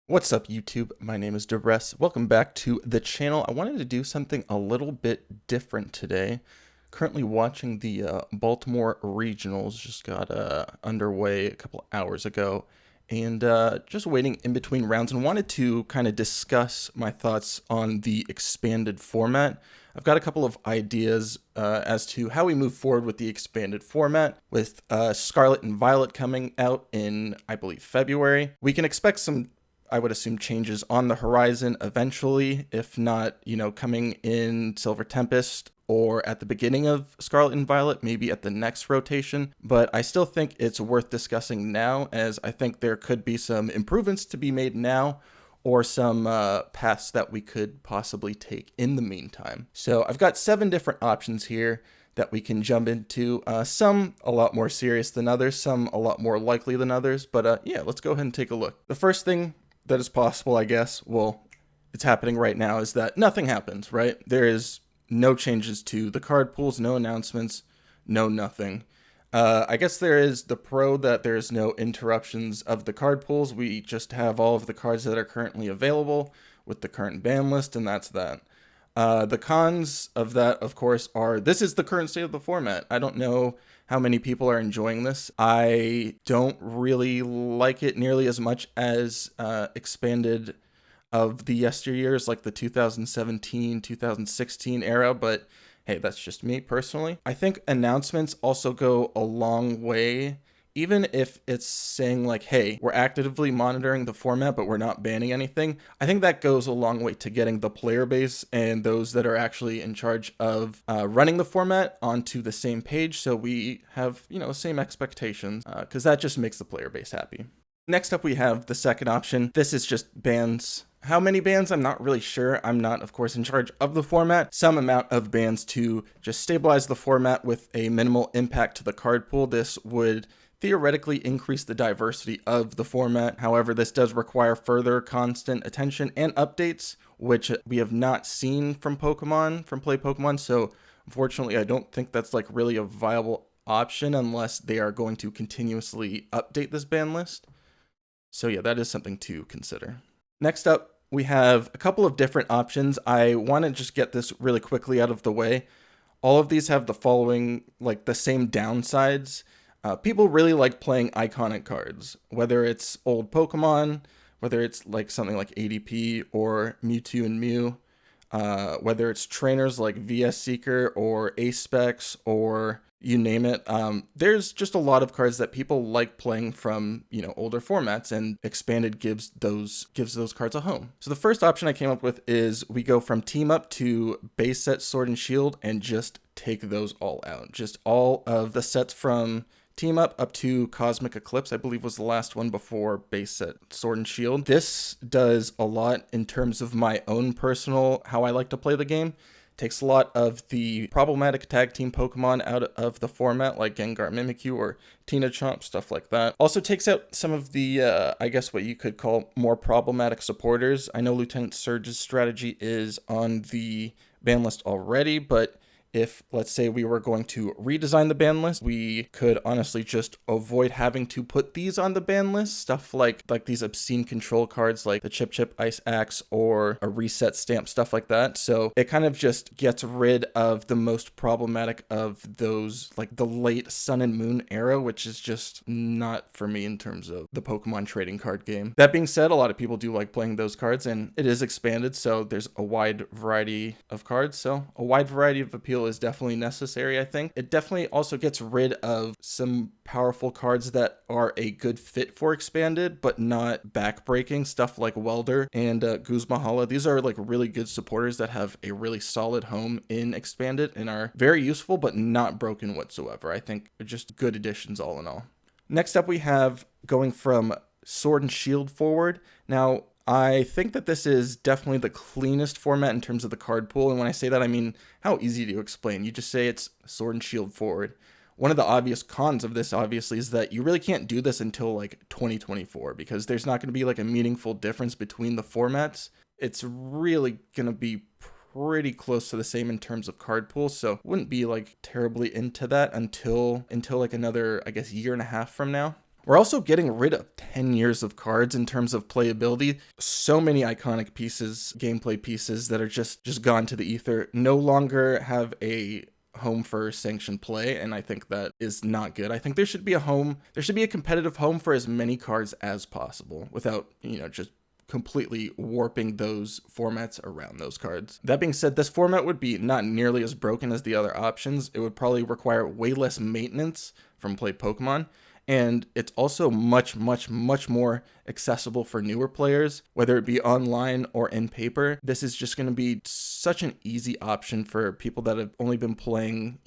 What's up, YouTube? My name is Debres. Welcome back to the channel. I wanted to do something a little bit different today. Currently watching the Baltimore Regionals, just got underway a couple hours ago, and just waiting in between rounds, and wanted to kind of discuss my thoughts on the expanded format. I've got a couple of ideas as to how we move forward with the expanded format. With Scarlet and Violet coming out in, I believe, February, we can expect some, I would assume, changes on the horizon eventually, if not, coming in Silver Tempest or at the beginning of Scarlet and Violet, maybe at the next rotation. But I still think it's worth discussing now, as I think there could be some improvements to be made now, or some paths that we could possibly take in the meantime. So I've got 7 different options here that we can jump into, some a lot more serious than others, some a lot more likely than others, but yeah, let's go ahead and take a look. The first thing that is possible, I guess, well, it's happening right now, is that nothing happens, right? There is no changes to the card pools, no announcements, no nothing. I guess there is the pro that there's no interruptions of the card pools. We just have all of the cards that are currently available with the current ban list, and that's that. The cons of that, of course, are this is the current state of the format. I don't know how many people are enjoying this. I don't really like it nearly as much as expanded of the yesteryears, like the 2017, 2016 era, but hey, that's just me personally. I think announcements also go a long way, even if it's saying like, hey, we're actively monitoring the format, but we're not banning anything. I think that goes a long way to getting the player base and those that are actually in charge of running the format onto the same page, so we have, same expectations, because that just makes the player base happy. Next up, we have the second option. This is just bans. How many bans? I'm not really sure. I'm not, of course, in charge of the format. Some amount of bans to just stabilize the format with a minimal impact to the card pool. This would theoretically increase the diversity of the format. However, this does require further constant attention and updates, which we have not seen from Play Pokemon. So unfortunately, I don't think that's like really a viable option unless they are going to continuously update this ban list. So yeah, that is something to consider. Next up, we have a couple of different options. I want to just get this really quickly out of the way. All of these have the following, like the same downsides. People really like playing iconic cards, whether it's old Pokemon, whether it's like something like ADP or Mewtwo and Mew, whether it's trainers like VS Seeker or Ace-Specs or you name it. There's just a lot of cards that people like playing from, older formats, and expanded gives those cards a home. So the first option I came up with is we go from team up to base set Sword and Shield and just take those all out. Just all of the sets from team up to Cosmic Eclipse, I believe, was the last one before base set Sword and Shield. This does a lot in terms of my own personal, how I like to play the game. Takes a lot of the problematic tag team Pokemon out of the format, like Gengar, Mimikyu, or Chomp, stuff like that. Also takes out some of the, I guess what you could call more problematic supporters. I know Lieutenant Surge's strategy is on the ban list already, but if, let's say, we were going to redesign the ban list, we could honestly just avoid having to put these on the ban list. Stuff like these obscene control cards like the Chip Ice Axe or a reset stamp, stuff like that. So it kind of just gets rid of the most problematic of those, like the late Sun and Moon era, which is just not for me in terms of the Pokemon trading card game. That being said, a lot of people do like playing those cards, and it is expanded, so there's a wide variety of cards. So a wide variety of appeal is definitely necessary, I think. It definitely also gets rid of some powerful cards that are a good fit for expanded, but not backbreaking, stuff like Welder and Guzmahala. These are like really good supporters that have a really solid home in expanded and are very useful, but not broken whatsoever. I think they're just good additions all in all. Next up, we have going from Sword and Shield forward. Now, I think that this is definitely the cleanest format in terms of the card pool. And when I say that, I mean, how easy to explain. You just say it's Sword and Shield forward. One of the obvious cons of this, obviously, is that you really can't do this until like 2024, because there's not going to be like a meaningful difference between the formats. It's really going to be pretty close to the same in terms of card pool, so wouldn't be like terribly into that until like another, I guess, year and a half from now. We're also getting rid of 10 years of cards in terms of playability. So many iconic pieces, gameplay pieces that are just gone to the ether, no longer have a home for sanctioned play, and I think that is not good. I think there should be a competitive home for as many cards as possible without, just completely warping those formats around those cards. That being said, this format would be not nearly as broken as the other options. It would probably require way less maintenance from Play Pokemon, and it's also much, much, much more accessible for newer players, whether it be online or in paper. This is just going to be such an easy option for people that have only been playing,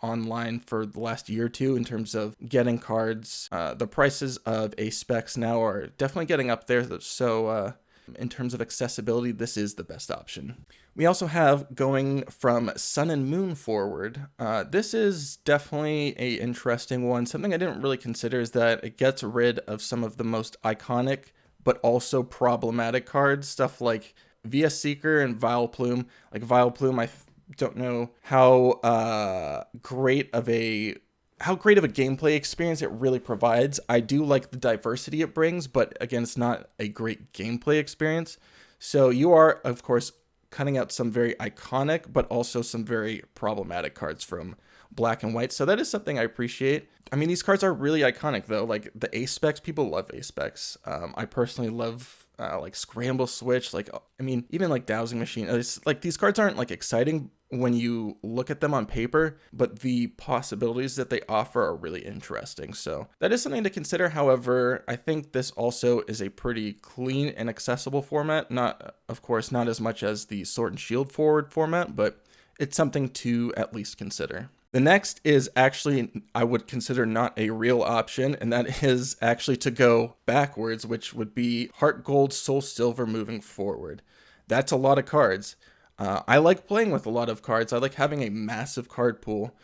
online for the last year or two in terms of getting cards. The prices of A-Specs now are definitely getting up there, so in terms of accessibility, this is the best option. We also have going from Sun and Moon forward. This is definitely a interesting one. Something I didn't really consider is that it gets rid of some of the most iconic but also problematic cards, stuff like VS Seeker and Vileplume. Like Vileplume, I don't know how great of a gameplay experience it really provides. I do like the diversity it brings, but again, it's not a great gameplay experience. So you are, of course, cutting out some very iconic, but also some very problematic cards from Black and White. So that is something I appreciate. I mean, these cards are really iconic, though. Like the A-Specs, people love A-Specs. I personally love like Scramble Switch. Even like Dowsing Machine. It's like these cards aren't like exciting when you look at them on paper, but the possibilities that they offer are really interesting. So that is something to consider. However, I think this also is a pretty clean and accessible format. Not, of course, not as much as the Sword and Shield forward format, but it's something to at least consider. The next is actually, I would consider not a real option, and that is actually to go backwards, which would be Heart Gold, Soul Silver moving forward. That's a lot of cards. I like playing with a lot of cards. I like having a massive card pool.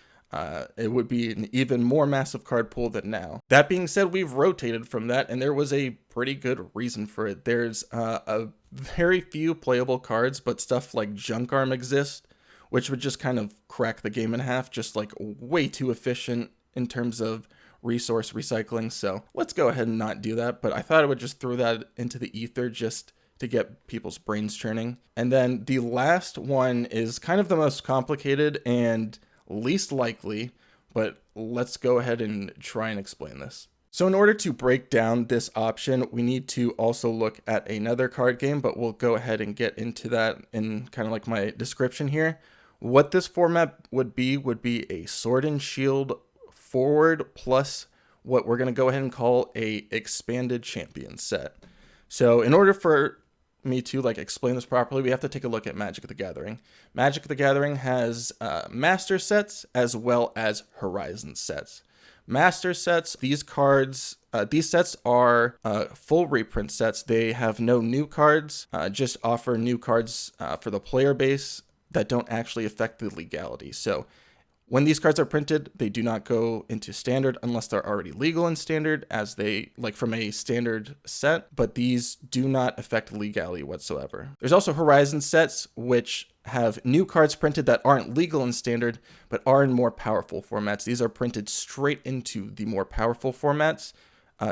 It would be an even more massive card pool than now. That being said, we've rotated from that, and there was a pretty good reason for it. There's a very few playable cards, but stuff like Junk Arm exists, which would just kind of crack the game in half, just like way too efficient in terms of resource recycling. So let's go ahead and not do that. But I thought I would just throw that into the ether just to get people's brains churning. And then the last one is kind of the most complicated and least likely, but let's go ahead and try and explain this. So in order to break down this option, we need to also look at another card game, but we'll go ahead and get into that in kind of like my description here. What this format would be a Sword and Shield forward plus what we're going to go ahead and call a expanded champion set. So in order for me to explain this properly, we have to take a look at Magic the Gathering. Magic the Gathering has master sets as well as horizon sets. Master sets, these sets are full reprint sets. They have no new cards, just offer new cards for the player base that don't actually affect the legality. So when these cards are printed, they do not go into standard unless they're already legal in standard, as they from a standard set, but these do not affect legality whatsoever. There's also horizon sets, which have new cards printed that aren't legal in standard, but are in more powerful formats. These are printed straight into the more powerful formats,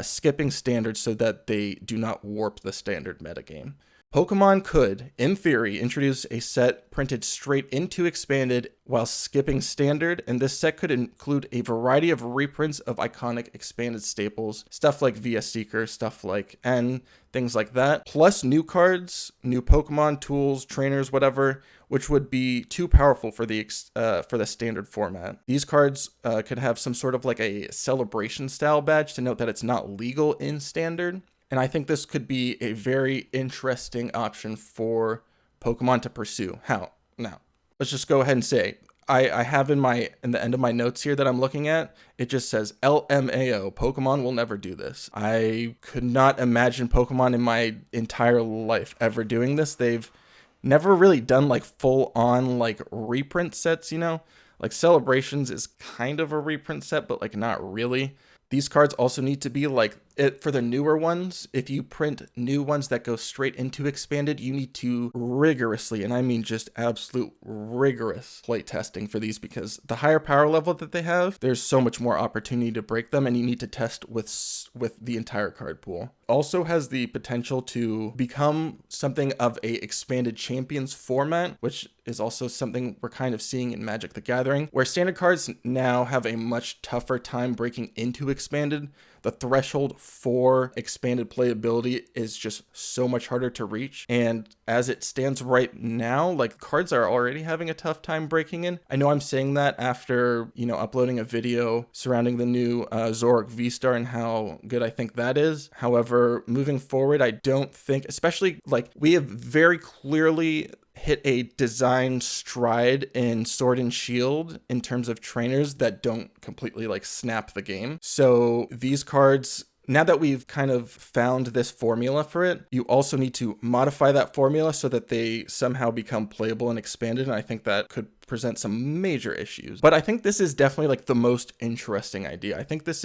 skipping standard so that they do not warp the standard metagame. Pokemon could, in theory, introduce a set printed straight into expanded while skipping standard, and this set could include a variety of reprints of iconic expanded staples, stuff like VS Seeker, stuff like N, things like that, plus new cards, new Pokemon, tools, trainers, whatever, which would be too powerful for the standard format. These cards could have some sort of a celebration style badge to note that it's not legal in standard. And I think this could be a very interesting option for Pokemon to pursue. How? Now, let's just go ahead and say, I have in the end of my notes here that I'm looking at, it just says LMAO, Pokemon will never do this. I could not imagine Pokemon in my entire life ever doing this. They've never really done full on reprint sets, Celebrations is kind of a reprint set, but not really. These cards also need to be For the newer ones, if you print new ones that go straight into expanded, you need to rigorously, and I mean just absolute rigorous play testing for these, because the higher power level that they have, there's so much more opportunity to break them, and you need to test with the entire card pool. Also has the potential to become something of a expanded champions format, which is also something we're kind of seeing in Magic the Gathering, where standard cards now have a much tougher time breaking into expanded. The threshold for expanded playability is just so much harder to reach. And as it stands right now, like, cards are already having a tough time breaking in. I know I'm saying that after, uploading a video surrounding the new Zoroark V-Star and how good I think that is. However, moving forward, I don't think, especially, like, we have very clearly hit a design stride in Sword and Shield in terms of trainers that don't completely like snap the game. So these cards, now that we've kind of found this formula for it, you also need to modify that formula so that they somehow become playable and expanded. And I think that could present some major issues. But I think this is definitely like the most interesting idea. I think this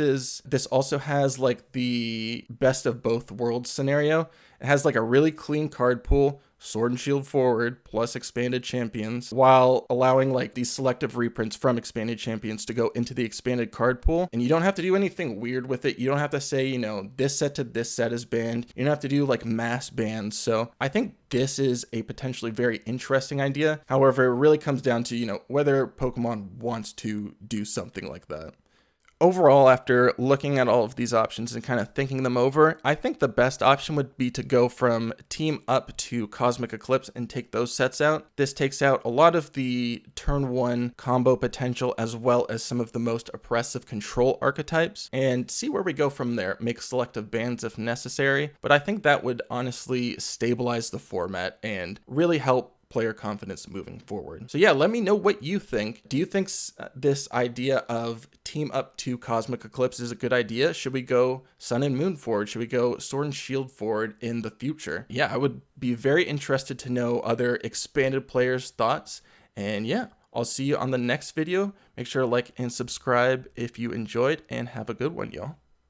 also has like the best of both worlds scenario. It has like a really clean card pool, Sword and Shield forward, plus expanded champions, while allowing like these selective reprints from expanded champions to go into the expanded card pool. And you don't have to do anything weird with it. You don't have to say, this set to this set is banned. You don't have to do like mass bans. So I think this is a potentially very interesting idea. However, it really comes down to, whether Pokemon wants to do something like that. Overall, after looking at all of these options and kind of thinking them over, I think the best option would be to go from Team Up to Cosmic Eclipse and take those sets out. This takes out a lot of the turn 1 combo potential, as well as some of the most oppressive control archetypes, and see where we go from there. Make selective bans if necessary, but I think that would honestly stabilize the format and really help player confidence moving forward. So yeah, let me know what you think. Do you think this idea of Team Up to Cosmic Eclipse is a good idea? Should we go Sun and Moon forward? Should we go Sword and Shield forward in the future? Yeah, I would be very interested to know other expanded players' thoughts. And yeah, I'll see you on the next video. Make sure to like and subscribe if you enjoyed, and have a good one, y'all.